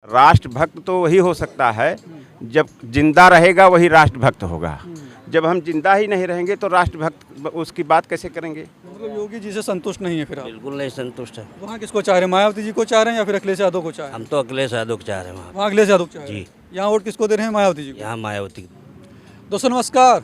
राष्ट्रभक्त तो वही हो सकता है जब जिंदा रहेगा वही राष्ट्रभक्त होगा। जब हम जिंदा ही नहीं रहेंगे तो राष्ट्रभक्त उसकी बात कैसे करेंगे। मतलब योगी जी से संतुष्ट नहीं है फिर आप? बिल्कुल नहीं संतुष्ट है। वहाँ किसको चाह रहे हैं, मायावती जी को चाह रहे हैं या फिर अखिलेश यादव को चाह रहे हैं? हम तो अखिलेश यादव को चाह रहे हैं वहाँ अखिलेश यादव चाह रहे जी। हैं। यहाँ वोट किसको दे रहे हैं, मायावती जी को? यहाँ मायावती। दोस्तों नमस्कार।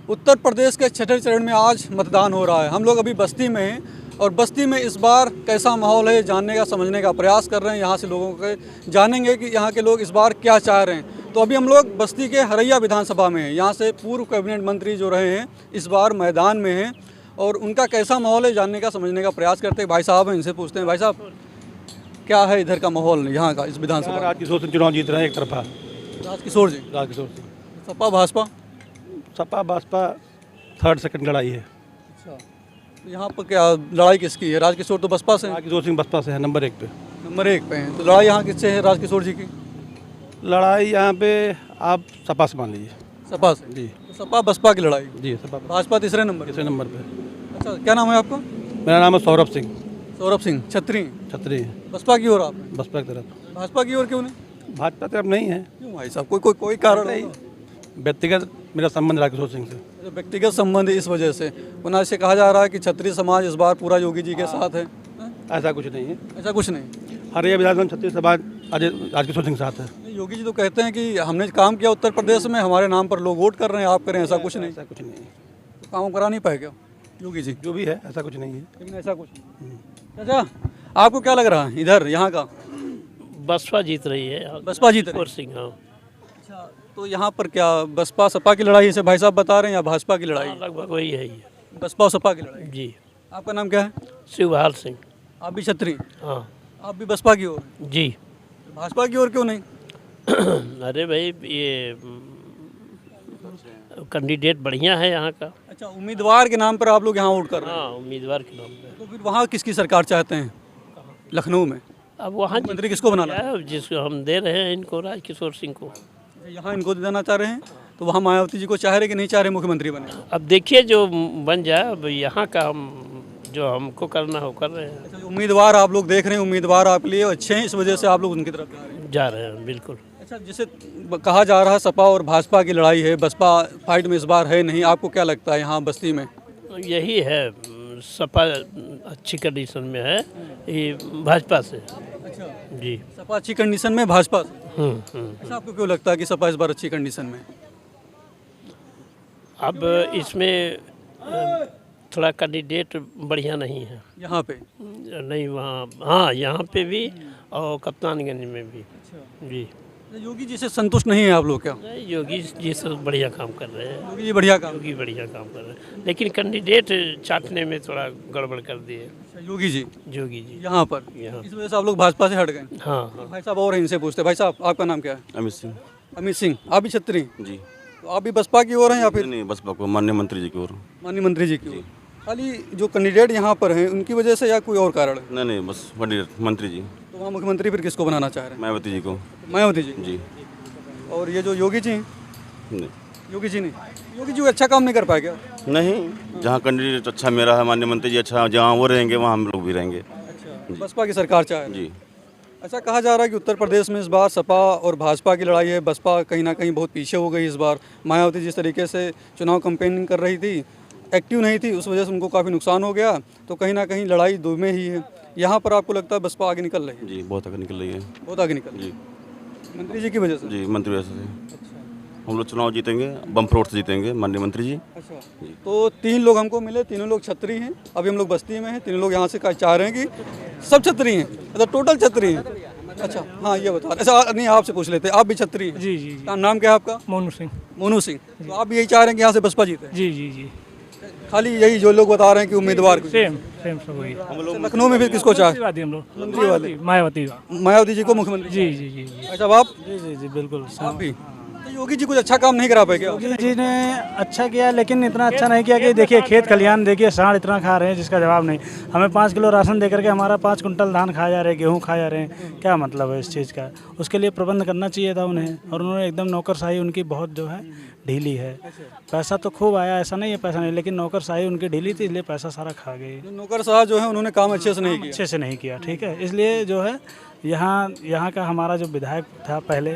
उत्तर प्रदेश के छठे चरण में आज मतदान हो रहा है। हम लोग अभी बस्ती में हैं और बस्ती में इस बार कैसा माहौल है जानने का समझने का प्रयास कर रहे हैं। यहाँ से लोगों के जानेंगे कि यहाँ के लोग इस बार क्या चाह रहे हैं। तो अभी हम लोग बस्ती के हरैया विधानसभा में हैं। यहाँ से पूर्व कैबिनेट मंत्री जो रहे हैं इस बार मैदान में हैं और उनका कैसा माहौल है जानने का समझने का प्रयास करते हैं। भाई साहब हैं, इनसे पूछते हैं। भाई साहब क्या है इधर का माहौल यहाँ का, इस विधानसभा? राजकिशोर सिंह चुनाव जीत रहे हैं एक तरफा। राजकिशोर जी? राजकिशोर सिंह। सपा भाजपा? सपा भाजपा थर्ड सेकंड लड़ाई है। अच्छा, तो यहाँ पर क्या लड़ाई किसकी है? राजकिशोर तो बसपा से हैं। राजकिशोर सिंह बसपा से है नंबर 1 पे। नंबर 1 पे हैं, तो लड़ाई यहाँ किससे है राजकिशोर जी की? लड़ाई यहाँ पे आप सपा से मान लीजिए। सपा से? जी तो सपा बसपा की लड़ाई, जी सपा भाजपा तीसरे नंबर तीसरे पे। नंबर पे। अच्छा, क्या नाम है आपका? मेरा नाम है सौरभ सिंह। सौरभ सिंह, छत्री। छतरी है बसपा की ओर आप हैं? बसपा की तरफ। भाजपा की ओर क्यों नहीं? भाजपा तरफ नहीं है, क्यों भाई साहब, कोई कारण नहीं? व्यक्तिगत मेरा संबंध राजकिशोर सिंह से। व्यक्तिगत संबंध इस वजह से वरना से कहा जा रहा है कि क्षत्रिय समाज इस बार पूरा योगी जी के साथ है। ऐसा कुछ नहीं है। ऐसा कुछ नहीं। हरिया विधानसभा छत्तीस समाज आज राजकिशोर सिंह के साथ है। योगी जी तो कहते हैं कि हमने काम किया उत्तर प्रदेश में, हमारे नाम पर लोग वोट कर रहे हैं, आप करें, ऐसा कुछ नहीं। ऐसा कुछ नहीं है। तो काम करा नहीं पाए क्या योगी जी? जो भी है ऐसा कुछ नहीं है। लेकिन ऐसा कुछ नहीं। अच्छा, आपको क्या लग रहा है इधर यहाँ का? बसपा जीत रही है। बसपा जीत रही है। और सिंह, हाँ। अच्छा, तो यहाँ पर क्या बसपा सपा की लड़ाई, इसे भाई साहब बता रहे हैं, या भाजपा की लड़ाई? लगभग वही है ये। बसपा और सपा की लड़ाई। जी। आपका नाम क्या है? शिवहाल सिंह। आप भी छत्री? हाँ आप भी बसपा की ओर? जी। भाजपा की ओर क्यों नहीं? अरे भाई ये कैंडिडेट बढ़िया है यहाँ का। अच्छा, उम्मीदवार के नाम पर आप लोग यहाँ वोट कर रहे हैं? हाँ, उम्मीदवार के नाम पे। तो फिर वहाँ किसकी सरकार चाहते हैं लखनऊ में? अब वहाँ मंत्री किसको बनाना है? जिसको हम दे रहे हैं इनको, राजकिशोर सिंह को। यहाँ इनको देना चाह रहे हैं, तो वहाँ मायावती जी को चाह रहे कि नहीं चाह रहे मुख्यमंत्री बने? अब देखिए जो बन जाए। अब यहाँ का हम जो हमको करना हो कर रहे हैं। अच्छा, उम्मीदवार आप लोग देख रहे हैं, उम्मीदवार आपके लिए अच्छे हैं, इस वजह से आप लोग उनकी तरफ जा रहे हैं? जा रहे हैं बिल्कुल। अच्छा, जिसे कहा जा रहा है सपा और भाजपा की लड़ाई है, बसपा फाइट में इस बार है नहीं, आपको क्या लगता है यहाँ बस्ती में? यही है, सपा अच्छी कंडीशन में है ये भाजपा से। अच्छा, जी। सपा अच्छी कंडीशन में, भाजपा से? अच्छा, आपको क्यों लगता है कि सपा इस बार अच्छी कंडीशन में? अब इसमें थोड़ा कैंडिडेट बढ़िया नहीं है यहाँ पे? नहीं, वहाँ हाँ यहाँ पे भी और कप्तानगंज में भी। जी। योगी जी से संतुष्ट नहीं है आप लोग क्या? नहीं, योगी जी से बढ़िया काम कर रहे हैं। योगी जी बढ़िया काम? योगी बढ़िया काम कर रहे हैं, लेकिन कैंडिडेट चाटने में थोड़ा गड़बड़ कर दिए योगी जी योगी जी। यहाँ पर यहाँ। इस वजह से आप लोग भाजपा से हट गए? हाँ हाँ। भाई साहब और हैं, इनसे पूछते हैं। भाई साहब आपका नाम क्या है? अमित सिंह। अमित सिंह। आप भी छत्री? जी। तो आप भी बसपा की ओर हैं या फिर? नहीं, बसपा को माननीय मंत्री जी की ओर। माननीय मंत्री जी की ओर? खाली जो कैंडिडेट यहाँ पर हैं उनकी वजह से या कोई और कारण है? नहीं नहीं, बस बड़ी मंत्री जी। तो वहाँ मुख्यमंत्री फिर किसको बनाना चाह रहे हैं? मायावती जी को। मायावती जी? जी। और ये जो योगी जी हैं? नहीं, योगी जी नहीं? योगी जी अच्छा काम नहीं कर पाए क्या? नहीं, जहाँ कैंडिडेट अच्छा मेरा है, माननीय मंत्री जी अच्छा, जहाँ वो रहेंगे वहाँ हम लोग भी रहेंगे। अच्छा, बसपा की सरकार चाह रही है? जी। अच्छा, कहा जा रहा है कि उत्तर प्रदेश में इस बार सपा और भाजपा की लड़ाई है। बसपा कहीं ना कहीं बहुत पीछे हो गई इस बार। मायावती जिस तरीके से चुनाव कैंपेनिंग कर रही थी, एक्टिव नहीं थी, उस वजह से उनको काफ़ी नुकसान हो गया। तो कहीं ना कहीं लड़ाई दो में ही है। यहाँ पर आपको लगता है बसपा आगे निकल रही है? जी, बहुत आगे निकल रही है। बहुत आगे निकल रही जी। है मंत्री जी की वजह से? जी, मंत्री वजह से हम लोग चुनाव जीतेंगे, बम फ्लोट से जीतेंगे माननीय मंत्री जी। अच्छा, तो 3 लोग हमको मिले, तीनों लोग छत्री हैं। अभी हम लोग बस्ती में हैं, तीनों लोग यहाँ से चाह रहे हैं कि सब छत्री हैं, मतलब टोटल छत्री हैं। अच्छा, हाँ ये बता रहे। अच्छा, नहीं आपसे पूछ लेते, आप भी छत्री हैं? जी जी। नाम क्या है आपका? मोनू सिंह। मोनू सिंह। तो आप भी यही चाह रहे हैं कि यहाँ से बसपा जीते? जी जी जी। खाली यही जो लोग बता रहे हैं कि उम्मीदवार को? सेम सेम सब वही। लखनऊ में फिर किसको चाह? हम लोग मंत्री वाले? मायावती। मायावती जी को मुख्यमंत्री? जी जी जी जी। अच्छा, आप? जी जी जी बिल्कुल। आप भी? तो योगी जी कुछ अच्छा काम नहीं करा पाए क्या? योगी जी ने अच्छा किया, लेकिन इतना अच्छा नहीं किया कि देखिए खेत खलिहान देखिए साढ़ इतना खा रहे हैं जिसका जवाब नहीं। हमें 5 किलो राशन दे करके हमारा 5 कुंटल धान खा जा रहे हैं, गेहूँ खा जा रहे हैं। क्या मतलब है इस चीज़ का? उसके लिए प्रबंध करना चाहिए था उन्हें, और उन्होंने एकदम नौकरशाही उनकी बहुत जो है ढीली है। पैसा तो खूब आया, ऐसा नहीं है पैसा नहीं, लेकिन नौकरशाही उनकी ढीली थी, इसलिए पैसा सारा खा गई। जो नौकरशाह जो है उन्होंने काम अच्छे से नहीं किया। अच्छे से नहीं किया, ठीक है। इसलिए जो है यहाँ का हमारा जो विधायक था पहले,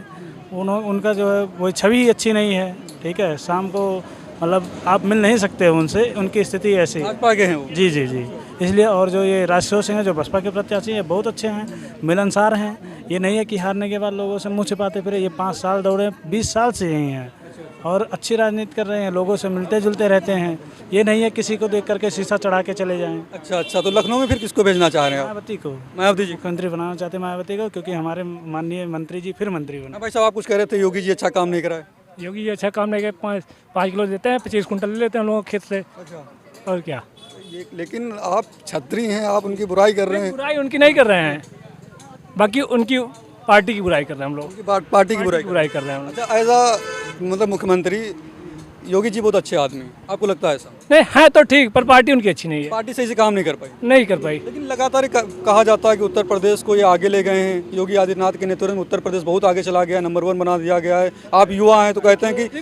उनका जो है वो छवि अच्छी नहीं है, ठीक है। शाम को मतलब आप मिल नहीं सकते उनसे, उनकी स्थिति ऐसी। भाजपा के हैं वो। जी जी जी, इसलिए। और जो ये राष्ट्रीय सिंह है जो बसपा के प्रत्याशी हैं, बहुत अच्छे हैं, मिलनसार हैं। ये नहीं है कि हारने के बाद लोगों से मुँह छिपाते फिरे। ये 5 साल दौड़े, 20 साल से यही हैं और अच्छी राजनीति कर रहे हैं, लोगों से मिलते जुलते रहते हैं। ये नहीं है किसी को देख करके शीशा चढ़ा के चले जाएं। अच्छा, तो लखनऊ में फिर किसको भेजना चाह रहे हैं आप? मायावती को, मायावती जी। मुख्यमंत्री बनाना चाहते हैं मायावती को, क्योंकि हमारे माननीय मंत्री जी फिर मंत्री बने। भाई साहब, आप कुछ कह रहे थे योगी जी अच्छा काम नहीं करा है। योगी जी अच्छा काम नहीं किया। 5 किलो देते हैं, 25 कुंटल ले लेते हैं हम लोग खेत से, अच्छा, और क्या। लेकिन आप छत्री हैं, आप उनकी बुराई कर रहे हैं। बुराई उनकी नहीं कर रहे हैं, बाकी उनकी पार्टी की बुराई कर रहे हैं हम लोग। उनकी पार्टी की बुराई कर रहे हैं हम लोग। अच्छा, एज अ मतलब मुख्यमंत्री योगी जी बहुत अच्छे आदमी हैं, आपको लगता है ऐसा? नहीं है तो ठीक, पर पार्टी उनकी अच्छी नहीं है, पार्टी सही से काम नहीं कर पाई। नहीं कर पाई। लेकिन लगातार ये कहा जाता है कि उत्तर प्रदेश को ये आगे ले गए हैं। योगी आदित्यनाथ के नेतृत्व में उत्तर प्रदेश बहुत आगे चला गया, नंबर 1 बना दिया गया है। आप युवा हैं तो कहते हैं कि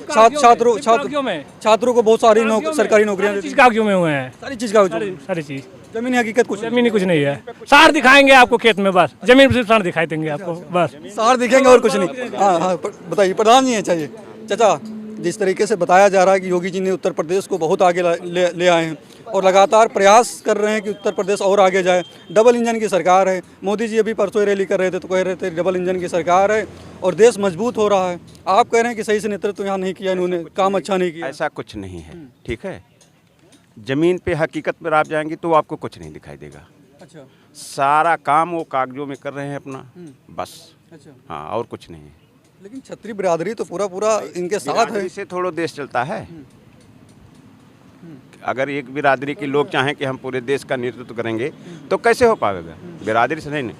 छात्रों को बहुत सारी सरकारी नौकरियां चीज कागजों में हुए हैं, सारी चीज का सारी चीज। जमीनी हकीकत कुछ जमीनी कुछ नहीं है। सार दिखाएंगे आपको खेत में, बस जमीन पर सिर्फ सार दिखाई देंगे आपको, बस सार दिखेंगे और कुछ नहीं। हाँ, बताइए प्रधान जी हैं। चाहिए चाचा, जिस तरीके से बताया जा रहा है कि योगी जी ने उत्तर प्रदेश को बहुत आगे ले आए हैं और लगातार प्रयास कर रहे हैं कि उत्तर प्रदेश और आगे जाए। डबल इंजन की सरकार है। मोदी जी अभी परसों रैली कर रहे थे तो कह रहे थे डबल इंजन की सरकार है और देश मजबूत हो रहा है। आप कह रहे हैं कि सही से नेतृत्व यहाँ नहीं किया इन्होंने, काम अच्छा नहीं किया। ऐसा कुछ नहीं है, ठीक है। ज़मीन पे हकीकत पर आप जाएंगे तो आपको कुछ नहीं दिखाई देगा। अच्छा, सारा काम वो कागजों में कर रहे हैं अपना, बस। अच्छा, हाँ, और कुछ नहीं है। लेकिन छत्री बिरादरी तो पूरा इनके साथ है। इससे थोड़ा देश चलता है। अगर एक बिरादरी के लोग चाहें कि हम पूरे देश का नेतृत्व करेंगे तो कैसे हो पाएगा? बिरादरी से नहीं,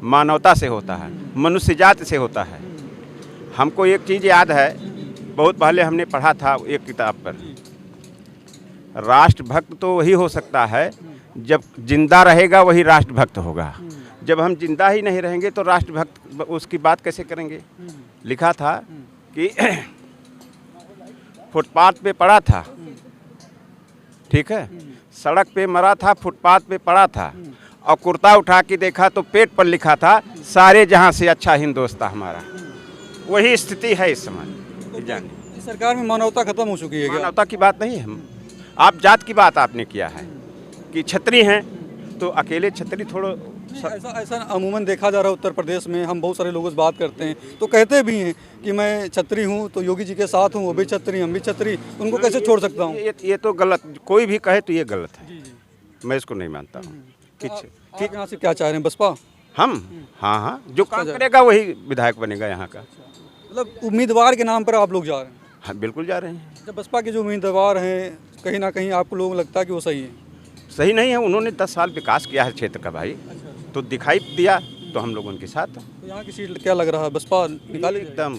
मानवता से होता है, मनुष्य जाति से होता है। हमको एक चीज़ याद है, बहुत पहले हमने पढ़ा था एक किताब पर, राष्ट्रभक्त तो वही हो सकता है जब जिंदा रहेगा वही राष्ट्रभक्त होगा। जब हम जिंदा ही नहीं रहेंगे तो राष्ट्रभक्त उसकी बात कैसे करेंगे? लिखा था कि फुटपाथ पे पड़ा था, ठीक है, सड़क पे मरा था, फुटपाथ पे पड़ा था, और कुर्ता उठा के देखा तो पेट पर लिखा था सारे जहां से अच्छा हिंदुस्तान हमारा। वही स्थिति है इस समय। जानिए, सरकार में मानवता खत्म हो चुकी है। मानवता की बात नहीं है, आप जात की बात आपने किया है कि छत्री हैं तो अकेले छत्री थोड़ा ऐसा अमूमन देखा जा रहा है उत्तर प्रदेश में। हम बहुत सारे लोगों से बात करते हैं तो कहते भी हैं कि मैं छत्री हूं तो योगी जी के साथ हूं, वो भी छत्री, हम भी छत्री, उनको कैसे छोड़ सकता हूं? ये तो गलत, कोई भी कहे तो ये गलत है। मैं इसको नहीं मानता हूँ। आप यहाँ से क्या चाह रहे हैं? बसपा? हम हाँ, जो काम करेगा वही विधायक बनेगा यहाँ का। मतलब उम्मीदवार के नाम पर आप लोग जा रहे हैं? हाँ, बिल्कुल जा रहे हैं। जब बसपा के जो उम्मीदवार हैं कहीं ना कहीं आपको लोगों को लगता है कि वो सही है? सही नहीं है, उन्होंने 10 साल विकास किया है क्षेत्र का भाई, तो दिखाई दिया तो हम लोग उनके साथ हैं। तो यहाँ की सीट क्या लग रहा है? बसपा निकाले एकदम?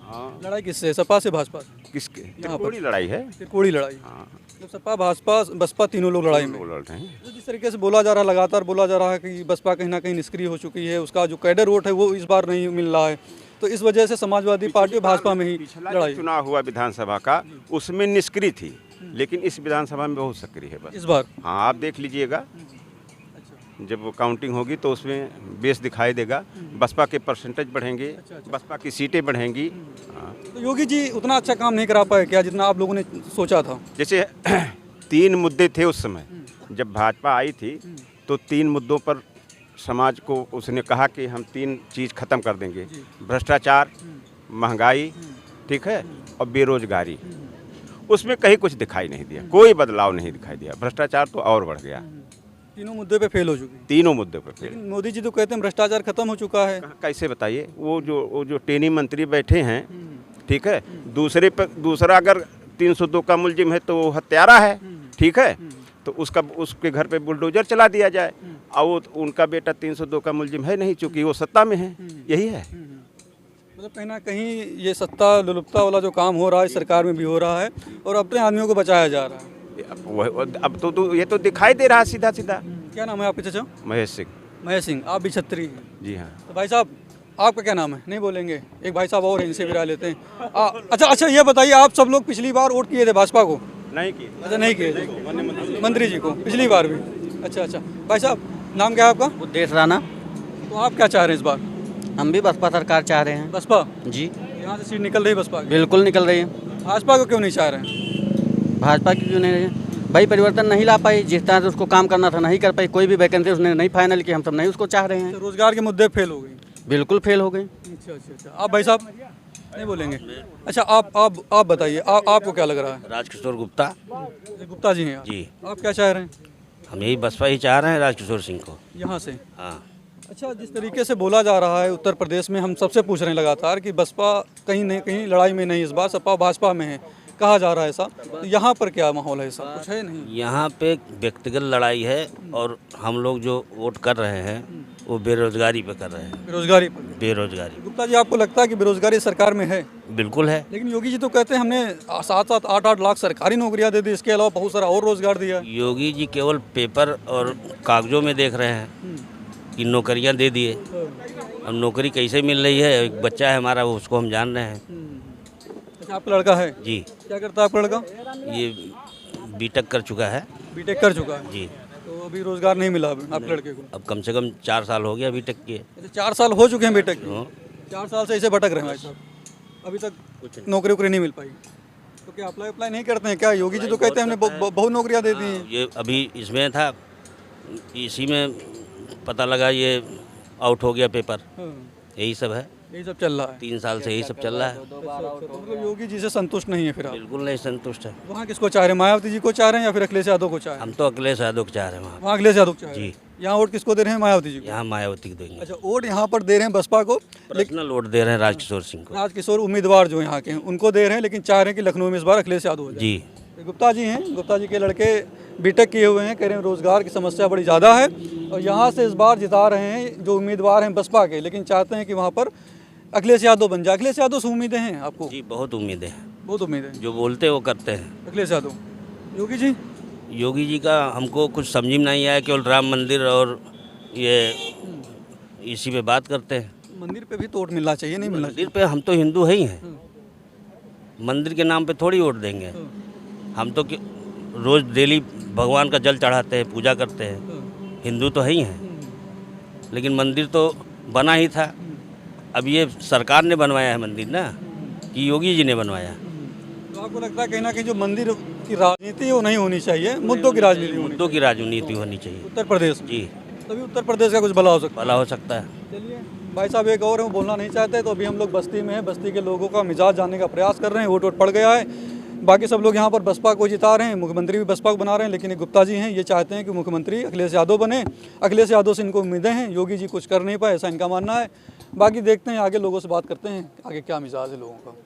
हाँ। लड़ाई किससे? सपा से भाजपा? किसके? त्रिकोणीय लड़ाई है। त्रिकोणीय लड़ाई। हाँ, तो सपा भाजपा बसपा तीनों लोग लड़ाई में लड़ रहे हैं। तो जिस तरीके से बोला जा रहा है, लगातार बोला जा रहा है कि बसपा कहीं ना कहीं निष्क्रिय हो चुकी है, उसका जो कैडर वोट है वो इस बार नहीं मिल रहा है, तो इस वजह से समाजवादी पार्टी और भाजपा में ही लड़ाई। चुनाव हुआ विधानसभा का, उसमें निष्क्रिय थी, लेकिन इस विधानसभा में बहुत सक्रिय है बस इस बार। हाँ, आप देख लीजिएगा, जब वो काउंटिंग होगी तो उसमें बेस दिखाई देगा। बसपा के परसेंटेज बढ़ेंगे, बसपा की सीटें बढ़ेंगी। हाँ। तो योगी जी उतना अच्छा काम नहीं करा पाए क्या जितना आप लोगों ने सोचा था? जैसे 3 मुद्दे थे उस समय जब भाजपा आई थी, तो 3 मुद्दों पर समाज को उसने कहा कि हम 3 चीज़ ख़त्म कर देंगे, भ्रष्टाचार, महंगाई, ठीक है, और बेरोजगारी। उसमें कहीं कुछ दिखाई नहीं दिया, कोई बदलाव नहीं दिखाई दिया। भ्रष्टाचार तो और बढ़ गया। तीनों मुद्दे पे फेल हो चुकी। तीनों मुद्दे पे फेल। लेकिन मोदी जी तो कहते हैं भ्रष्टाचार खत्म हो चुका है। कैसे बताइए? वो जो टेनी मंत्री बैठे हैं, ठीक है, दूसरा अगर 302 का मुलजिम है तो वो हत्यारा है, ठीक है, तो उसके घर पे बुलडोजर चला दिया जाए, और वो उनका बेटा 302 का मुलजिम है नहीं, चूँकि वो सत्ता में है। यही है। मतलब कहीं ना कहीं ये सत्ता लुलुपता वाला जो काम हो रहा है सरकार में भी हो रहा है और अपने आदमियों को बचाया जा रहा है। अब तो ये तो दिखाई दे रहा है सीधा सीधा। क्या नाम है आपके चाचा? महेश सिंह। महेश सिंह। आप भी छत्री हैं? जी हाँ। तो भाई साहब, आपका क्या नाम है? नहीं बोलेंगे। एक भाई साहब और हैं, इनसे भी राय लेते हैं। अच्छा, ये बताइए, आप सब लोग पिछली बार वोट किए थे भाजपा को? नहीं की। अच्छा, नहीं किए थे मंत्री जी को पिछली बार भी। अच्छा, भाई साहब नाम क्या है आपका? उद्देश राणा। तो आप क्या चाह रहे हैं इस बार? हम भी बसपा सरकार चाह रहे हैं। बसपा जी, यहाँ से सीट निकल रही है बसपा की? बिल्कुल निकल रही है। भाजपा को क्यों नहीं चाह रहे हैं? भाजपा की क्यों नहीं रही है? भाई परिवर्तन नहीं ला पाई, जिस तरह से उसको काम करना था नहीं कर पाई, कोई भी वैकेंसी उसने नहीं फाइनल की, हम सब नहीं उसको चाह रहे हैं। रोजगार के मुद्दे फेल हो गई। बिल्कुल फेल हो गई। अच्छा। आप भाई साहब नहीं बोलेंगे? अच्छा, आप बताइए, आपको क्या लग रहा है? राजकिशोर गुप्ता। ये गुप्ता जी हैं आप? जी। आप क्या चाह रहे हैं हम यही बसपा ही चाह रहे हैं, राजकिशोर सिंह को। यहाँ से? हाँ। अच्छा, जिस तरीके से बोला जा रहा है उत्तर प्रदेश में, हम सबसे पूछ रहे हैं लगातार कि बसपा कहीं नहीं कहीं लड़ाई में नहीं, इस बार सपा भाजपा में है, कहा जा रहा है ऐसा। तो यहाँ पर क्या माहौल है? ऐसा कुछ है नहीं? यहाँ पे व्यक्तिगत लड़ाई है और हम लोग जो वोट कर रहे हैं वो बेरोजगारी पे कर रहे हैं। बेरोजगारी पर? बेरोजगारी। गुप्ता जी, आपको लगता है कि बेरोजगारी सरकार में है? बिल्कुल है। लेकिन योगी जी तो कहते हैं हमने 7-7, 8-8 लाख सरकारी नौकरियां दे दी, इसके अलावा बहुत सारा और रोजगार दिया। योगी जी केवल पेपर और कागजों में देख रहे हैं कि नौकरियां दे दिए। अब नौकरी कैसे मिल रही है? एक बच्चा है हमारा, वो उसको हम जान रहे हैं। अच्छा, आपका लड़का है? जी। क्या करता है आपका लड़का? ये बीटेक कर चुका है। बीटेक कर चुका है? जी। तो अभी रोजगार नहीं मिला आपके लड़के को? अब कम से कम 4 साल हो गया बीटेक किए। अच्छा, 4 साल हो चुके हैं बीटेक के? हाँ। 4 साल से ऐसे भटक रहे हैं भाई साहब, अभी तक नौकरी नहीं मिल पाई। तो क्या अप्लाई नहीं करते हैं क्या? योगी जी तो कहते हैं हमने बहुत नौकरियां दे दी हैं। ये अभी इसमें था, इसी में पता लगा ये आउट हो गया पेपर। यही सब है, यही सब चल रहा है। 3 साल से यही सब चल रहा है। तो मतलब योगी जी से संतुष्ट नहीं है फिर आप? बिल्कुल नहीं संतुष्ट है। वहाँ किसको चाह रहे हैं? मायावती जी को चाह रहे हैं या फिर अखिलेश यादव को चाह रहे हैं? हम तो अखिलेश यादव को चाह रहे हैं वहाँ। वहाँ अखिलेश यादव चाह रहे हैं। जी। यहाँ वोट किसको दे रहे हैं? मायावती जी को? यहाँ मायावती को देंगे। अच्छा, वोट यहाँ पर दे रहे हैं बसपा को, लेकिन पर्सनल वोट दे रहे हैं राजकिशोर सिंह को। राजकिशोर उम्मीदवार जो यहाँ के हैं उनको दे रहे हैं, लेकिन चाह रहे हैं कि लखनऊ में इस बार अखिलेश यादव हो जाए। जी। गुप्ता जी हैं, गुप्ता जी के लड़के बीटेक किए हुए हैं, कह रहे हैं रोजगार की समस्या बड़ी ज़्यादा है और यहाँ से इस बार जिता रहे हैं जो उम्मीदवार हैं बसपा के, लेकिन चाहते हैं कि वहाँ पर अखिलेश यादव बन जाए। अखिलेश यादव से उम्मीदें हैं आपको? जी, बहुत उम्मीदें हैं। बहुत उम्मीदें। जो बोलते हैं वो करते हैं। अखिलेश यादव। योगी जी? योगी जी का हमको कुछ समझ में नहीं आया, केवल राम मंदिर और ये इसी पे बात करते हैं। मंदिर पे भी तो वोट मिलना चाहिए, नहीं मिलना मंदिर पे हम तो हिंदू ही हैं, मंदिर के नाम पे थोड़ी वोट देंगे। हम तो रोज़ डेली भगवान का जल चढ़ाते हैं, पूजा करते हैं, हिंदू तो है ही हैं। लेकिन मंदिर तो बना ही था। अब ये सरकार ने बनवाया है मंदिर ना, कि योगी जी ने बनवाया। तो आपको लगता है कहीं ना कहीं जो मंदिर की राजनीति है वो नहीं होनी चाहिए, मुद्दों की राजनीति होनी मुद्दों की राजनीति होनी चाहिए उत्तर प्रदेश में? जी। तभी उत्तर प्रदेश का कुछ भला हो सकता है। भला हो सकता है। चलिए भाई साहब, एक और है, वो बोलना नहीं चाहते, तो अभी हम लोग बस्ती में हैं, बस्ती के लोगों का मिजाज जानने का प्रयास कर रहे हैं। वोट पड़ गया है, बाकी सब लोग यहाँ पर बसपा को जिता रहे हैं, मुख्यमंत्री भी बसपा को बना रहे हैं, लेकिन एक गुप्ता जी हैं, ये चाहते हैं कि मुख्यमंत्री अखिलेश यादव बने। अखिलेश यादव से इनको उम्मीदें हैं, योगी जी कुछ कर नहीं पाए, ऐसा इनका मानना है। बाकी देखते हैं, आगे लोगों से बात करते हैं, आगे क्या मिजाज है लोगों का।